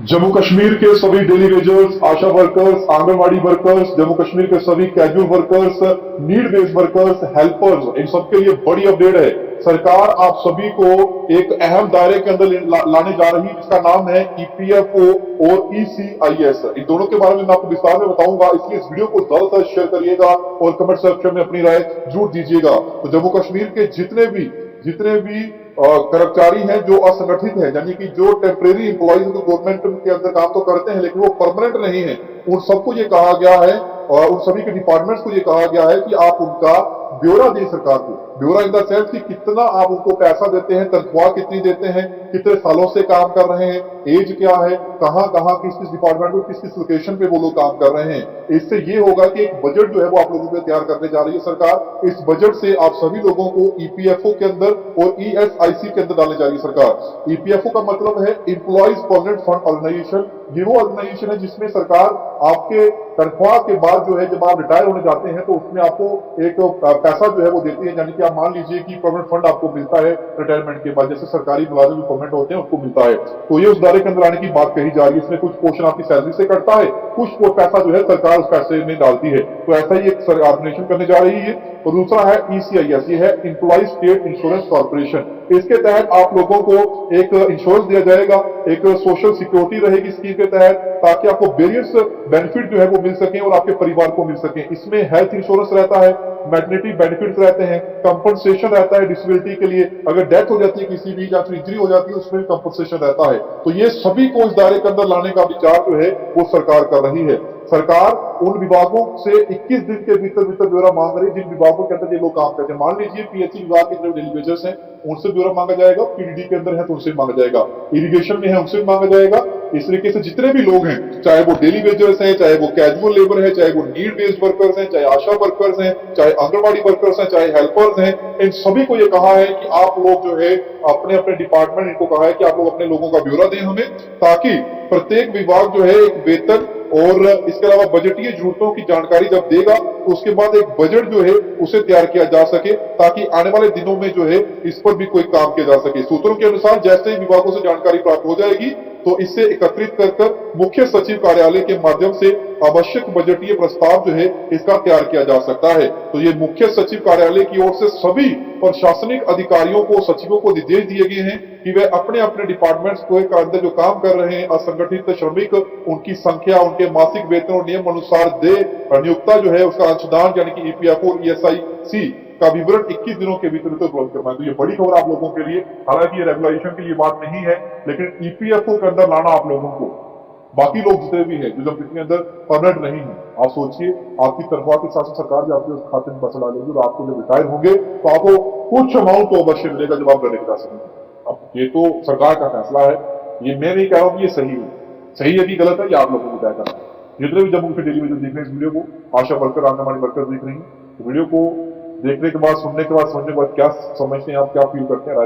जम्मू कश्मीर के सभी daily wagers, ASHA workers, anganwadi workers, Jammu Kashmir के सभी casual workers, need based workers, helpers, इन सबके लिए बड़ी अपडेट है। सरकार आप सभी को एक अहम दायरे के अंदर लाने जा रही है, जिसका नाम है ईपीएफओ और ईसीआईएस। इन दोनों के बारे में मैं आपको विस्तार में बताऊंगा, इसलिए इस वीडियो को ज्यादातर शेयर करिएगा और कमेंट सेक्शन में अपनी राय जरूर दीजिएगा। तो जम्मू कश्मीर के जितने भी कर्मचारी हैं जो असंगठित है, यानी कि जो टेम्परेरी इंप्लॉइज जो गवर्नमेंट के अंदर काम तो करते हैं लेकिन वो परमानेंट नहीं है, उन सबको ये कहा गया है और उन सभी के डिपार्टमेंट्स को ये कहा गया है कि आप उनका ब्यौरा दें सरकार को। ब्यौरा इन द सेंस कि कितना आप उनको पैसा देते हैं, तनख्वाह कितनी देते हैं, कितने सालों से काम कर रहे हैं, एज क्या है, कहां कहां किस किस डिपार्टमेंट में किस किस लोकेशन पे वो लोग काम कर रहे हैं। इससे ये होगा कि एक बजट जो है वो आप लोगों को तैयार करने जा रही है सरकार। इस बजट से आप सभी लोगों को ईपीएफओ के अंदर और ईएसआईसी के अंदर डालने जा रही है सरकार। ईपीएफओ का मतलब है एम्प्लॉइज परमानेंट फंड ऑर्गेनाइजेशन। ये वो ऑर्गेनाइजेशन है जिसमें सरकार आपके तनख्वाह के बाद जो है, जब आप रिटायर होने जाते हैं तो उसमें आपको एक पैसा जो है वो देती है। यानी कि आप मान लीजिए कि परमानेंट फंड आपको मिलता है रिटायरमेंट के बाद, जैसे सरकारी मुलाजिम परमानेंट होते हैं उसको मिलता है, तो ये उस दायरे के अंदर आने की बात कही जा रही है। इसमें कुछ पोर्शन आपकी सैलरी से कटता है, कुछ वो पैसा जो है सरकार उस पैसे में डालती है। तो ऐसा ही एक ऑर्गेनाइजेशन करने जा रही है। और दूसरा है ईसीआईएस, ये है एम्प्लॉइज स्टेट इंश्योरेंस कॉर्पोरेशन। इसके तहत आप लोगों को एक इंश्योरेंस दिया जाएगा, एक सोशल सिक्योरिटी रहेगी स्कीम के तहत, ताकि आपको वेरियस बेनिफिट जो है वो मिल सके और आपके परिवार को मिल सके। इसमें हेल्थ इंश्योरेंस रहता है, मैटरनिटी बेनिफिट्स रहते हैं, कंपनसेशन रहता है डिसेबिलिटी के लिए, अगर डेथ हो जाती है किसी भी या फिर इंजरी हो जाती है उसमें कंपनसेशन रहता है। तो ये सभी को इस दायरे के अंदर लाने का विचार जो है वो सरकार कर रही है। सरकार उन विभागों से 21 दिन के भीतर ब्यौरा मांग रही है जिन विभागों के अंदर ये लोग काम करते हैं। मान लीजिए पीएचई विभाग के जो डेली वेजर्स हैं उनसे ब्यौरा मांगा जाएगा, पीडीडी के अंदर है तो उनसे मांगा जाएगा, इरिगेशन में है उनसे मांगा जाएगा। इस तरीके से जितने भी लोग हैं, चाहे वो डेली वेजर्स हैं, चाहे वो कैजुअल लेबर है, चाहे वो नीड बेस्ड वर्कर्स हैं, चाहे आशा वर्कर्स हैं, चाहे आंगनवाड़ी वर्कर्स हैं, चाहे हेल्पर्स हैं, इन सभी को ये कहा है कि आप लोग जो है अपने अपने डिपार्टमेंट, इनको कहा है कि आप लोग अपने लोगों का ब्यौरा दें हमें, ताकि प्रत्येक विभाग जो है एक वेतन और इसके अलावा बजटीय जरूरतों की जानकारी जब देगा तो उसके बाद एक बजट जो है उसे तैयार किया जा सके, ताकि आने वाले दिनों में जो है इस पर भी कोई काम किया जा सके। सूत्रों के अनुसार जैसे ही विभागों से जानकारी प्राप्त हो जाएगी तो इससे एकत्रित कर मुख्य सचिव कार्यालय के माध्यम से आवश्यक बजटीय प्रस्ताव जो है इसका तैयार किया जा सकता है। तो ये मुख्य सचिव कार्यालय की ओर से सभी प्रशासनिक अधिकारियों को, सचिवों को निर्देश दिए गए हैं कि वे अपने अपने डिपार्टमेंट्स को अंदर जो काम कर रहे हैं असंगठित श्रमिक, उनकी संख्या, उनके मासिक वेतन और नियम अनुसार दे नियोक्ता जो है उसका अंशदान यानी कि ईपीएफओ और ईएसआईसी का विवरण 21 दिनों के भीतर उपलब्ध करना है। तो ये बड़ी खबर आप लोगों के लिए, हालांकि ये रेगुलेशन के लिए बात नहीं है, लेकिन ईपीएफओ के अंदर लाना आप लोगों को, बाकी लोग जितने भी हैं जो जब के अंदर परमानेंट नहीं है, आप सोचिए आपकी तनख्वाह के साथ सरकार भी आपके उस खाते में पैसा डालेगी और आपको जब रिटायर होंगे तो आपको कुछ अमाउंट तो अवश्य मिलेगा जब आप घर जा सकेंगे। अब ये तो सरकार का फैसला है, ये मैं नहीं कह रहा हूँ कि ये सही है कि गलत है, ये आप लोगों को तय करना है। जितने भी जम्मू के डेली वेजर देख रहे हैं इस वीडियो को, आशा वर्कर, आंगनवाड़ी वर्कर देख रही है, तो वीडियो को देखने के बाद, सुनने के बाद, समझने के बाद क्या समझते हैं आप, क्या फील करते हैं,